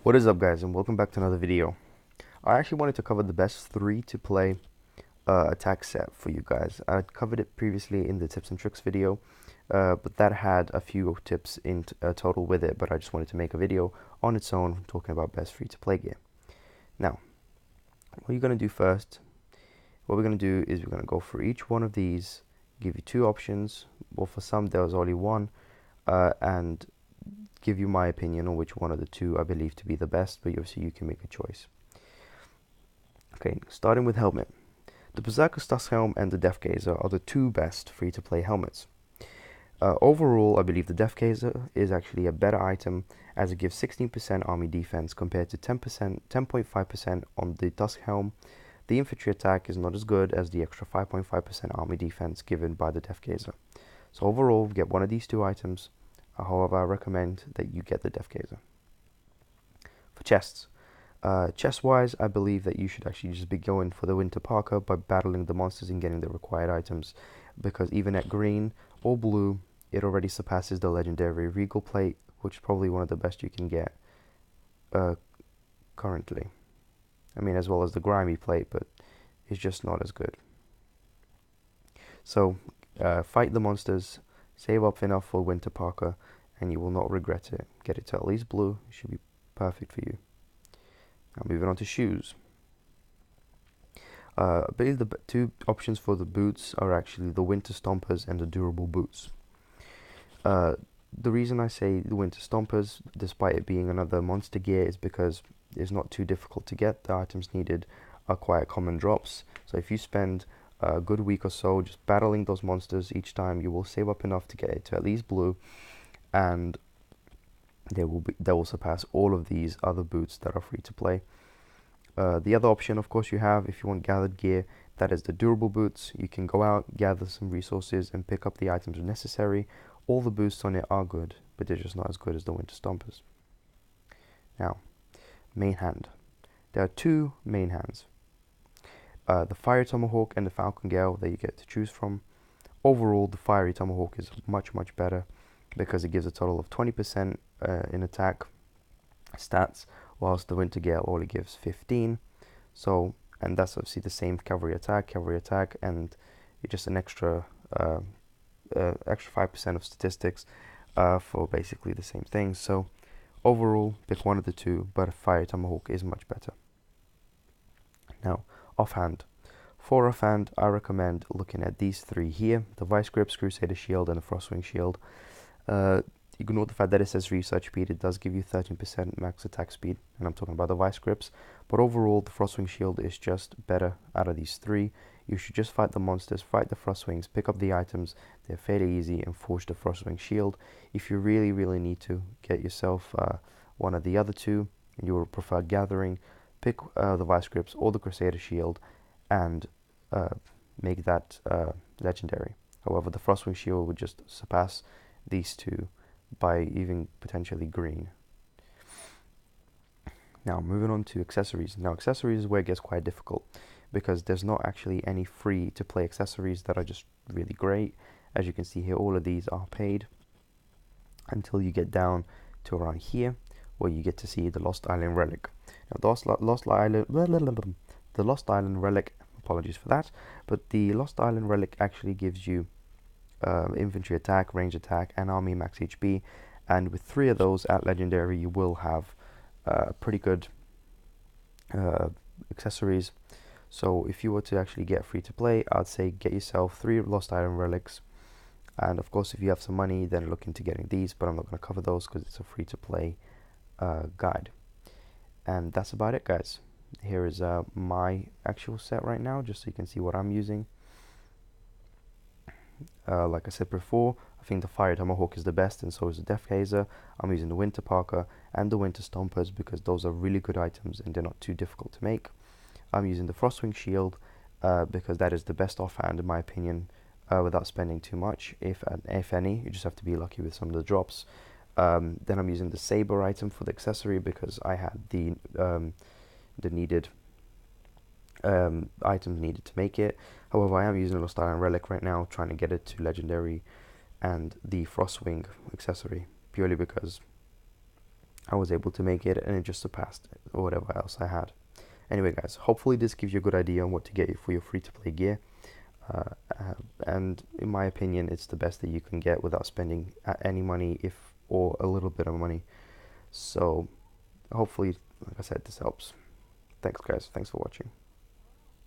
What is up, guys, and welcome back to another video. I actually wanted to cover the best 3 to play attack set for you guys. I covered it previously in the tips and tricks video, but that had a few tips in total with it, but I just wanted to make a video on its own talking about best free to play gear. Now, what you're going to do first, what we're going to do is we're going to go for each one of these, give you 2 options. Well, for some there's only one, and give you my opinion on which one of the 2 I believe to be the best, but obviously you can make a choice. Okay, starting with helmet. The Berserker Helm and the Death Gazer are the 2 best free-to-play helmets. Overall, I believe the Death Gazer is actually a better item, as it gives 16% army defense compared to 10.5% on the Tusk Helm. The infantry attack is not as good as the extra 5.5% army defense given by the Death Gazer. So overall, get one of these 2 items. However, I recommend that you get the Death Gazer. For chests, chest-wise, I believe that you should actually just be going for the Winter Parka by battling the monsters and getting the required items, because even at green or blue, it already surpasses the legendary Regal Plate, which is probably one of the best you can get currently. I mean, as well as the Grimy Plate, but it's just not as good. So, fight the monsters. Save up enough for Winter Parka, and you will not regret it. Get it to at least blue. It should be perfect for you. Now moving on to shoes. I believe the 2 options for the boots are actually the Winter Stompers and the Durable Boots. The reason I say the Winter Stompers, despite it being another monster gear, is because it's not too difficult to get. The items needed are quite common drops. So if you spend a good week or so just battling those monsters each time, you will save up enough to get it to at least blue, and they will surpass all of these other boots that are free to play. The other option, of course, you have, if you want gathered gear, that is the Durable Boots. You can go out, gather some resources, and pick up the items necessary. All the boosts on it are good, but they're just not as good as the Winter Stompers. Now, main hand. There are 2 main hands. The Fire Tomahawk and the Falcon Gale that you get to choose from. Overall, the Fiery Tomahawk is much better because it gives a total of 20% in attack stats, whilst the Winter Gale only gives 15. So, and that's obviously the same cavalry attack, and it's just an extra 5% of statistics for basically the same thing. So, overall, pick one of the 2, but Fire Tomahawk is much better. Now, offhand. For offhand, I recommend looking at these 3 here: the Vice Grips, Crusader Shield, and the Frostwing Shield. Ignore the fact that it says research speed. It does give you 13% max attack speed, and I'm talking about the Vice Grips. But overall, the Frostwing Shield is just better out of these 3. You should just fight the monsters, fight the Frostwings, pick up the items. They're fairly easy, and forge the Frostwing Shield. If you really need to get yourself one of the other 2, and you will prefer gathering, pick the Vice Grips or the Crusader Shield, and make that legendary. However, the Frostwing Shield would just surpass these 2 by even potentially green. Now, moving on to accessories. Now, accessories is where it gets quite difficult, because there's not actually any free to play accessories that are just really great. As you can see here, all of these are paid until you get down to around here, where you get to see the Lost Island Relic. Now, the Lost Island Relic, apologies for that, but the Lost Island Relic actually gives you infantry attack, range attack, and army max HP, and with 3 of those at legendary, you will have pretty good accessories. So if you were to actually get free to play, I'd say get yourself 3 Lost Island Relics, and of course if you have some money, then look into getting these, but I'm not going to cover those because it's a free to play guide. And that's about it, guys. Here is my actual set right now, just so you can see what I'm using. Like I said before, I think the Fire Tomahawk is the best, and so is the Death Gazer. I'm using the Winter Parka and the Winter Stompers because those are really good items and they're not too difficult to make. I'm using the Frostwing Shield because that is the best offhand in my opinion, without spending too much, if any. You just have to be lucky with some of the drops. Then I'm using the Saber item for the accessory because I had the needed items needed to make it. However, I am using a Lost Island Relic right now, trying to get it to legendary, and the Frostwing accessory, purely because I was able to make it, and it just surpassed whatever else I had. Anyway, guys, hopefully this gives you a good idea on what to get for your free-to-play gear. And in my opinion, it's the best that you can get without spending any money, or a little bit of money. So hopefully, like I said, this helps. Thanks, guys. Thanks for watching.